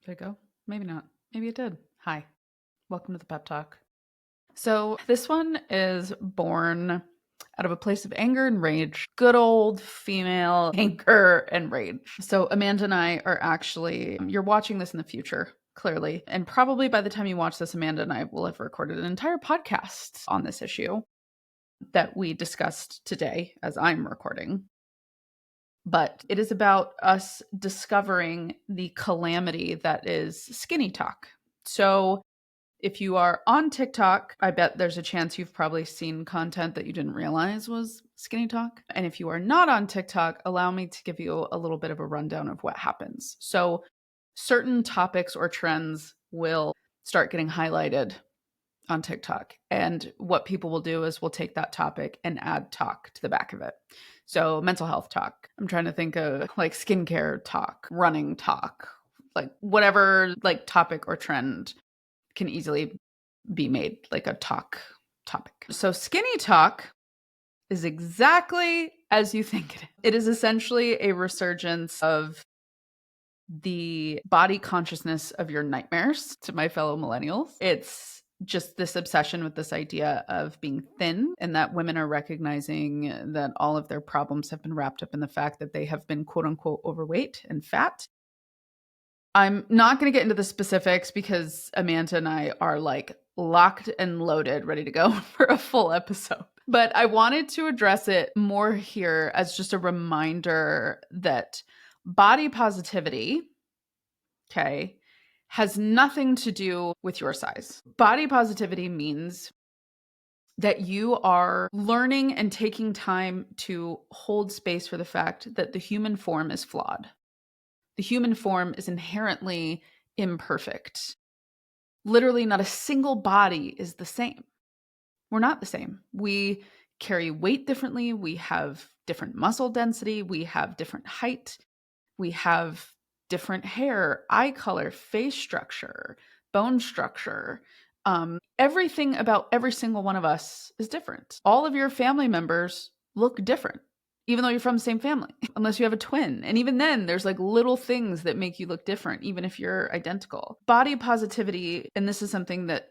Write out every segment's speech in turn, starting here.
Did it go? Maybe not. Maybe it did. Hi. Welcome to the pep talk. So, this one is born out of a place of anger and rage. Good old female anger and rage. So, Amanda and I are actually, you're watching this in the future, clearly. And probably by the time you watch this, Amanda and I will have recorded an entire podcast on this issue that we discussed today as I'm recording. But it is about us discovering the calamity that is SkinnyTok. So, if you are on TikTok, I bet there's a chance you've probably seen content that you didn't realize was SkinnyTok. And if you are not on TikTok, allow me to give you a little bit of a rundown of what happens. So, certain topics or trends will start getting highlighted on TikTok. And what people will do is we'll take that topic and add talk to the back of it. So mental health talk. I'm trying to think of like skincare talk, running talk, like whatever like topic or trend can easily be made like a talk topic. So skinny talk is exactly as you think it is. It is essentially a resurgence of the body consciousness of your nightmares to my fellow millennials. It's just this obsession with this idea of being thin, and that women are recognizing that all of their problems have been wrapped up in the fact that they have been quote unquote overweight and fat. I'm not going to get into the specifics because Amanda and I are like locked and loaded, ready to go for a full episode. But I wanted to address it more here as just a reminder that body positivity, okay, has nothing to do with your size. Body positivity means that you are learning and taking time to hold space for the fact that the human form is flawed. The human form is inherently imperfect. Literally, not a single body is the same. We're not the same. We carry weight differently. We have different muscle density. We have different height. We have different hair, eye color, face structure, bone structure. Everything about every single one of us is different. All of your family members look different, even though you're from the same family, unless you have a twin. And even then, there's like little things that make you look different, even if you're identical. Body positivity, and this is something that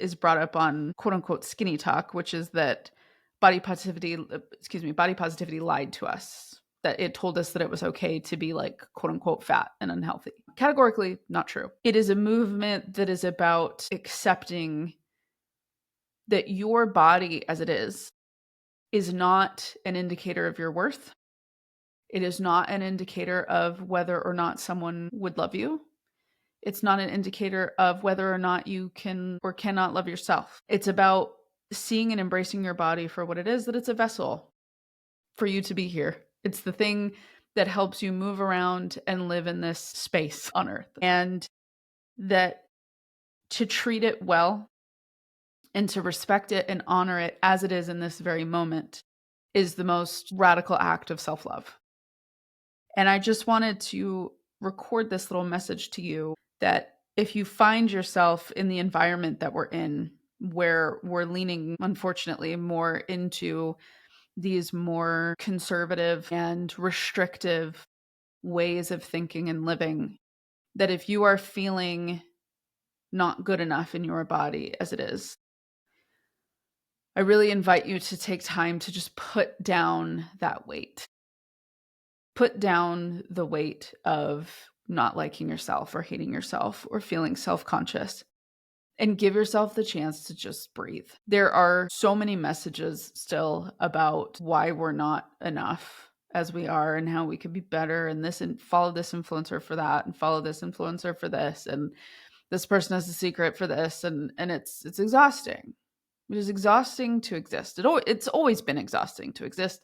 is brought up on quote unquote skinny talk, which is that body positivity lied to us, that it told us that it was okay to be like quote unquote fat and unhealthy. Categorically not true. It is a movement that is about accepting that your body as it is not an indicator of your worth. It is not an indicator of whether or not someone would love you. It's not an indicator of whether or not you can or cannot love yourself. It's about seeing and embracing your body for what it is, that it's a vessel for you to be here. It's the thing that helps you move around and live in this space on earth. And that to treat it well and to respect it and honor it as it is in this very moment is the most radical act of self-love. And I just wanted to record this little message to you that if you find yourself in the environment that we're in, where we're leaning, unfortunately, more into these more conservative and restrictive ways of thinking and living, that if you are feeling not good enough in your body as it is, I really invite you to take time to just put down that weight. Put down the weight of not liking yourself or hating yourself or feeling self-conscious, and give yourself the chance to just breathe. There are so many messages still about why we're not enough as we are and how we could be better, and this, and follow this influencer for that, and follow this influencer for this, and this person has a secret for this, and it's exhausting. It is exhausting to exist. It's always been exhausting to exist,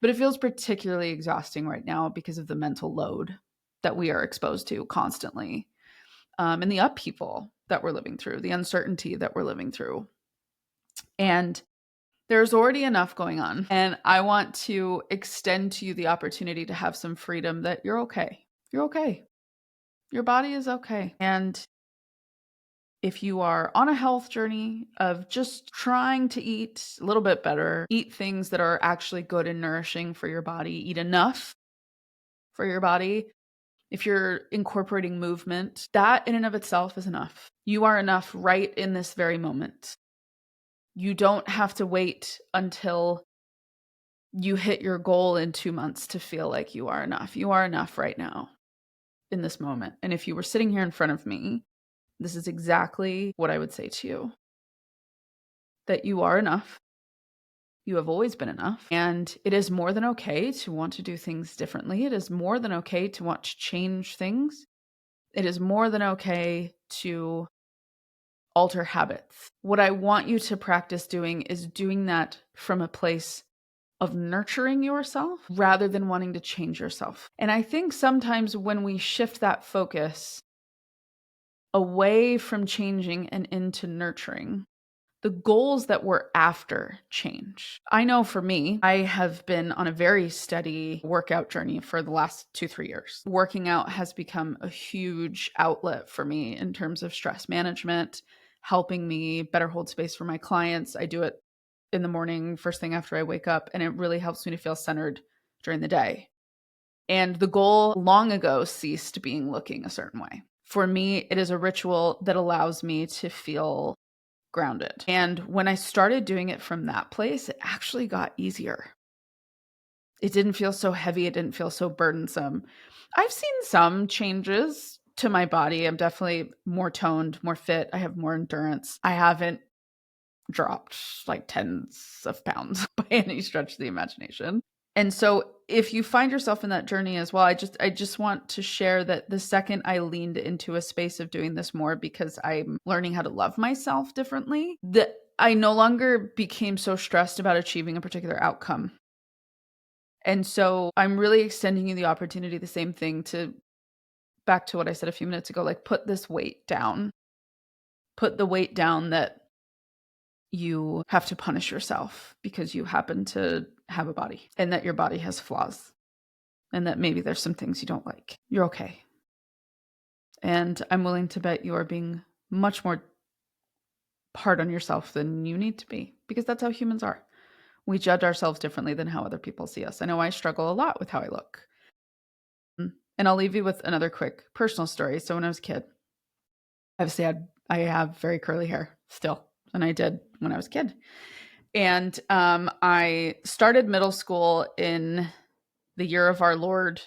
but it feels particularly exhausting right now because of the mental load that we are exposed to constantly, and the upheaval that we're living through, the uncertainty that we're living through. And there's already enough going on. And I want to extend to you the opportunity to have some freedom that you're okay. You're okay. Your body is okay. And if you are on a health journey of just trying to eat a little bit better, eat things that are actually good and nourishing for your body, eat enough for your body, if you're incorporating movement, that in and of itself is enough. You are enough right in this very moment. You don't have to wait until you hit your goal in 2 months to feel like you are enough. You are enough right now in this moment. And if you were sitting here in front of me, this is exactly what I would say to you. That you are enough. You have always been enough. And it is more than okay to want to do things differently. It is more than okay to want to change things. It is more than okay to alter habits. What I want you to practice doing is doing that from a place of nurturing yourself rather than wanting to change yourself. And I think sometimes when we shift that focus away from changing and into nurturing, the goals that we're after change. I know for me, I have been on a very steady workout journey for the last 2-3 years. Working out has become a huge outlet for me in terms of stress management, helping me better hold space for my clients. I do it in the morning, first thing after I wake up, and it really helps me to feel centered during the day. And the goal long ago ceased being looking a certain way. For me, it is a ritual that allows me to feel grounded. And when I started doing it from that place, it actually got easier. It didn't feel so heavy. It didn't feel so burdensome. I've seen some changes to my body. I'm definitely more toned, more fit. I have more endurance. I haven't dropped like tens of pounds by any stretch of the imagination. And so if you find yourself in that journey as well, I just want to share that the second I leaned into a space of doing this more because I'm learning how to love myself differently, that I no longer became so stressed about achieving a particular outcome. And so I'm really extending you the opportunity, the same thing, to back to what I said a few minutes ago, like put this weight down. Put the weight down that you have to punish yourself because you happen to have a body and that your body has flaws and that maybe there's some things you don't like. You're okay. And I'm willing to bet you are being much more hard on yourself than you need to be because that's how humans are. We judge ourselves differently than how other people see us. I know I struggle a lot with how I look. And I'll leave you with another quick personal story. So when I was a kid, obviously I have very curly hair still, and I did when I was a kid. And I started middle school in the year of our Lord,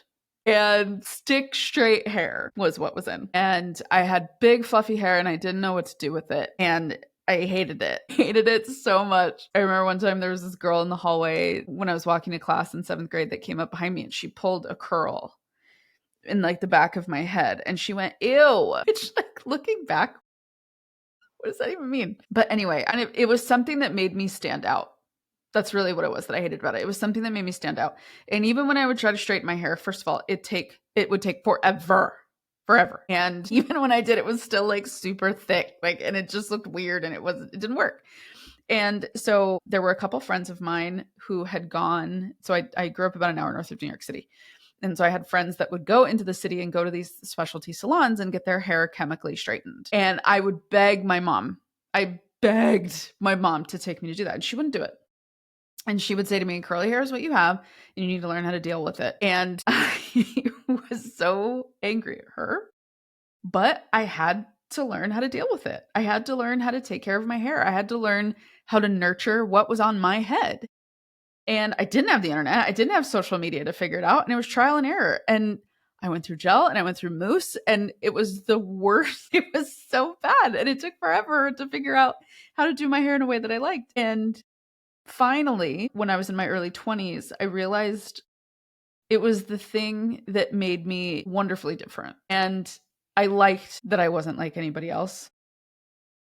and stick straight hair was what was in. And I had big fluffy hair and I didn't know what to do with it. And I hated it. Hated it so much. I remember one time there was this girl in the hallway when I was walking to class in 7th grade that came up behind me and she pulled a curl in like the back of my head and she went, ew. It's like looking back, what does that even mean? But anyway, and it was something that made me stand out. That's really what it was that I hated about it. It was something that made me stand out. And even when I would try to straighten my hair, first of all, it would take forever. And even when I did, it was still like super thick, like, and it just looked weird and it didn't work. And so there were a couple friends of mine who had gone. So I grew up about an hour north of New York City. And so I had friends that would go into the city and go to these specialty salons and get their hair chemically straightened. And I would beg my mom. I begged my mom to take me to do that. And she wouldn't do it. And she would say to me, curly hair is what you have, and you need to learn how to deal with it. And I was so angry at her, but I had to learn how to deal with it. I had to learn how to take care of my hair. I had to learn how to nurture what was on my head. And I didn't have the internet. I didn't have social media to figure it out. And it was trial and error. And I went through gel and I went through mousse, and it was the worst. It was so bad. And it took forever to figure out how to do my hair in a way that I liked. And finally, when I was in my early 20s, I realized it was the thing that made me wonderfully different. And I liked that I wasn't like anybody else.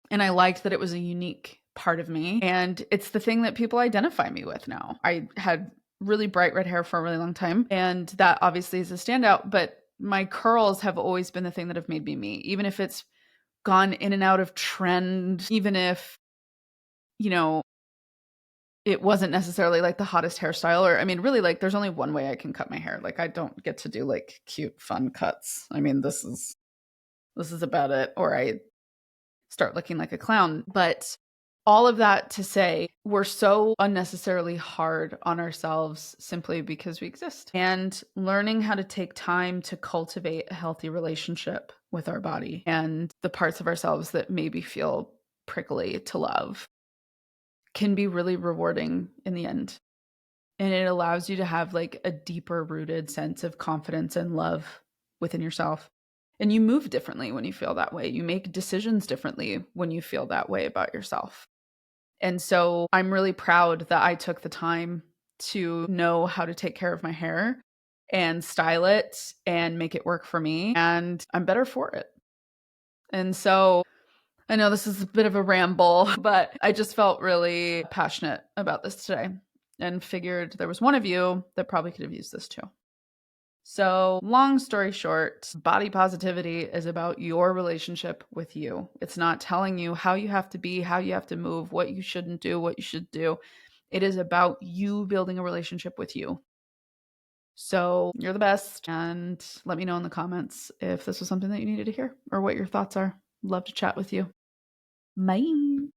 And I liked that it was a unique part of me. And it's the thing that people identify me with now. I had really bright red hair for a really long time. And that obviously is a standout. But my curls have always been the thing that have made me me, even if it's gone in and out of trend, even if, it wasn't necessarily like the hottest hairstyle, or I mean, really, like there's only one way I can cut my hair. Like I don't get to do like cute, fun cuts. I mean, this is about it, or I start looking like a clown. But all of that to say, we're so unnecessarily hard on ourselves simply because we exist. And learning how to take time to cultivate a healthy relationship with our body and the parts of ourselves that maybe feel prickly to love can be really rewarding in the end. And it allows you to have like a deeper rooted sense of confidence and love within yourself. And you move differently when you feel that way. You make decisions differently when you feel that way about yourself. And so I'm really proud that I took the time to know how to take care of my hair and style it and make it work for me. And I'm better for it. And so I know this is a bit of a ramble, but I just felt really passionate about this today and figured there was one of you that probably could have used this too. So, long story short, body positivity is about your relationship with you. It's not telling you how you have to be, how you have to move, what you shouldn't do, what you should do. It is about you building a relationship with you. So, you're the best. And let me know in the comments if this was something that you needed to hear or what your thoughts are. Love to chat with you. Bye.